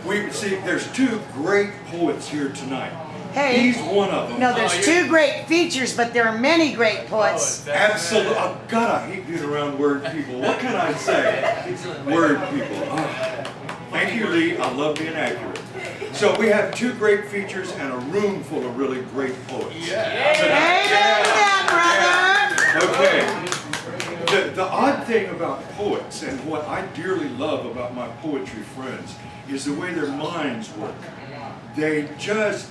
We see there's two great poets here tonight. Hey, he's one of them. No, there's two great features, but there are many great poets. Absolutely. Oh, God, I hate being around word people. What can I say? Word people. Oh. Thank you, Lee. I love being accurate. So we have two great features and a room full of really great poets. Amen, brother. Okay. The odd thing about poets and what I dearly love about my poetry friends is the way their minds work. They just,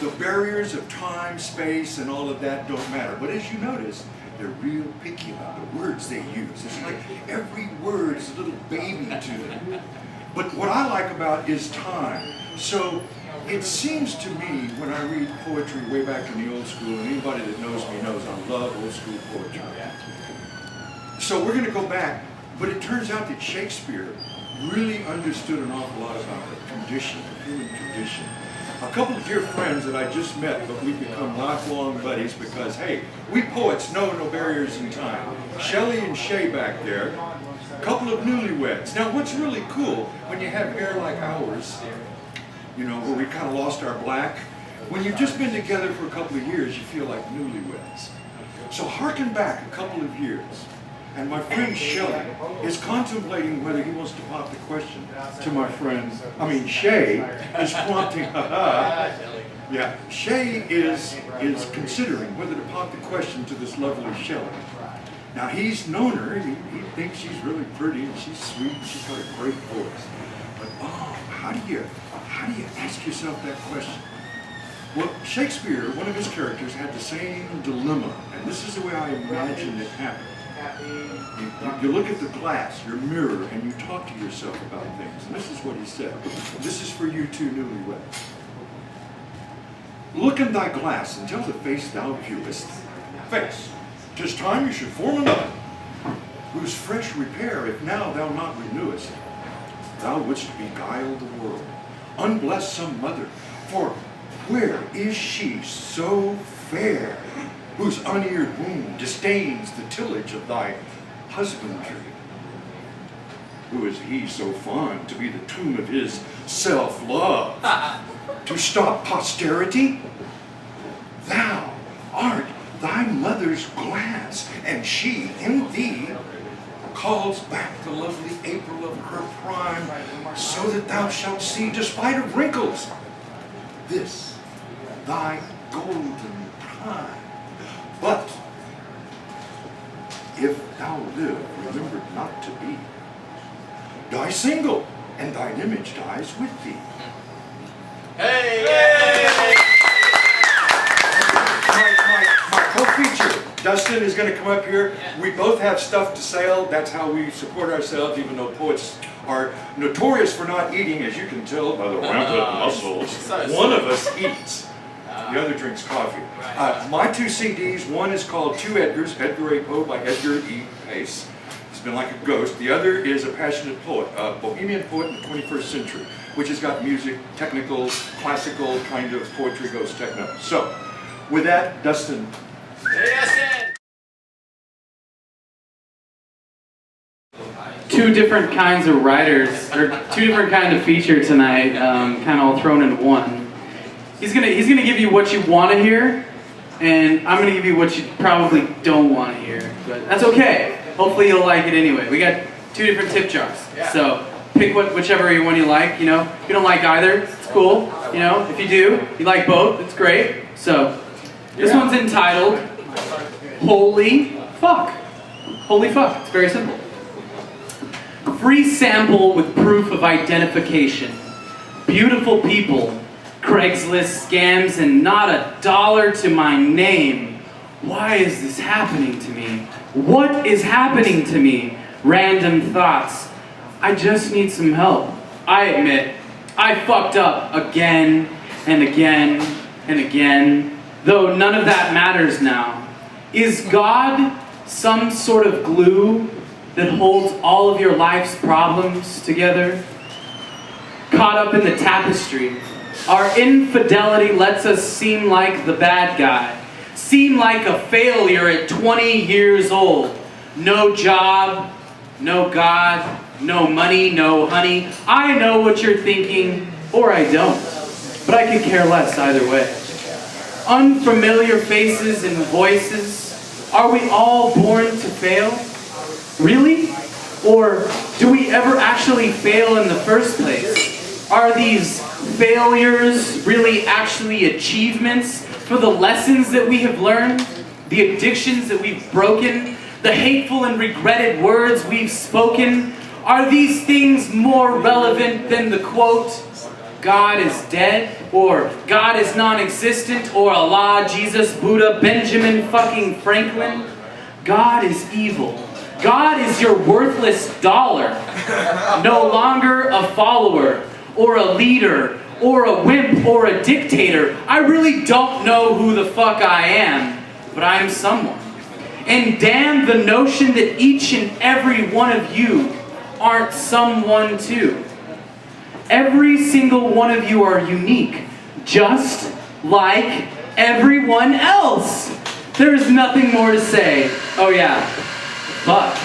the barriers of time, space, and all of that don't matter. But as you notice, they're real picky about the words they use. It's like every word is a little baby to them. But what I like about is time. So it seems to me when I read poetry way back in the old school, and anybody that knows me knows I love old school poetry. So we're going to go back, but it turns out that Shakespeare really understood an awful lot about the condition, the human condition. A couple of dear friends that I just met, but we've become lifelong buddies because, hey, we poets know no barriers in time. Shelley and Shay back there, a couple of newlyweds. Now, what's really cool, when you have hair like ours, you know, where we kind of lost our black, when you've just been together for a couple of years, you feel like newlyweds. So harken back a couple of years. And my friend Shelley is contemplating whether he wants to pop the question to my friend, Shay is prompting, yeah, Shay is considering whether to pop the question to this lovely Shelley. Now he's known her, he thinks she's really pretty and she's sweet and she's got a great voice. But how do you ask yourself that question? Well, Shakespeare, one of his characters, had the same dilemma, and this is the way I imagine it happened. You look at the glass, your mirror, and you talk to yourself about things. And this is what he said. This is for you two newlyweds. Look in thy glass and tell the face thou viewest. Face, 'tis time you should form another, whose fresh repair, if now thou not renewest, thou wouldst beguile the world, unbless some mother. For where is she so fair, whose uneared womb disdains the tillage of thy husbandry? Who is he so fond to be the tomb of his self-love? To stop posterity? Thou art thy mother's glass, and she in thee calls back the lovely April of her prime, so that thou shalt see, despite of wrinkles, this thy golden time. But if thou live, remember not to be. Die single, and thine image dies with thee. Hey! Yay! My co-feature, Dustin, is going to come up here. We both have stuff to sell. That's how we support ourselves, even though poets are notorious for not eating, as you can tell by the rampant muscles. One of us eats. The other drinks coffee. My two CDs, one is called Two Edgars, Edgar A. Poe by Edgar E. Pace. He's been like a ghost. The other is A Passionate Poet, a bohemian poet in the 21st century, which has got music, technical, classical kind of poetry goes techno. So, with that, Dustin. Hey, Dustin! Two different kinds of writers, or two different kinds of feature tonight, kind of all thrown into one. He's gonna give you what you want to hear, and I'm gonna give you what you probably don't want to hear. But that's okay. Hopefully you'll like it anyway. We got two different tip jars, so pick whichever one you like. You know, if you don't like either, it's cool. You know, if you do, you like both, it's great. So this one's entitled "Holy Fuck." Holy fuck. It's very simple. Free sample with proof of identification. Beautiful people. Craigslist scams and not $1 to my name. Why is this happening to me? What is happening to me? Random thoughts. I just need some help. I admit, I fucked up again and again and again, though none of that matters now. Is God some sort of glue that holds all of your life's problems together? Caught up in the tapestry, our infidelity lets us seem like the bad guy, seem like a failure at 20 years old. No job, no God, No money, no honey. I know what you're thinking, or I don't. But I could care less either way. Unfamiliar faces and voices. Are we all born to fail? Really? Or do we ever actually fail in the first place? Are these failures really actually achievements for the lessons that we have learned? The addictions that we've broken? The hateful and regretted words we've spoken? Are these things more relevant than the quote, God is dead, or God is non-existent, or Allah, Jesus, Buddha, Benjamin fucking Franklin? God is evil. God is your worthless dollar. No longer a follower, or a leader, or a wimp, or a dictator. I really don't know who the fuck I am, but I am someone. And damn the notion that each and every one of you aren't someone too. Every single one of you are unique, just like everyone else. There's nothing more to say. Oh yeah, fuck.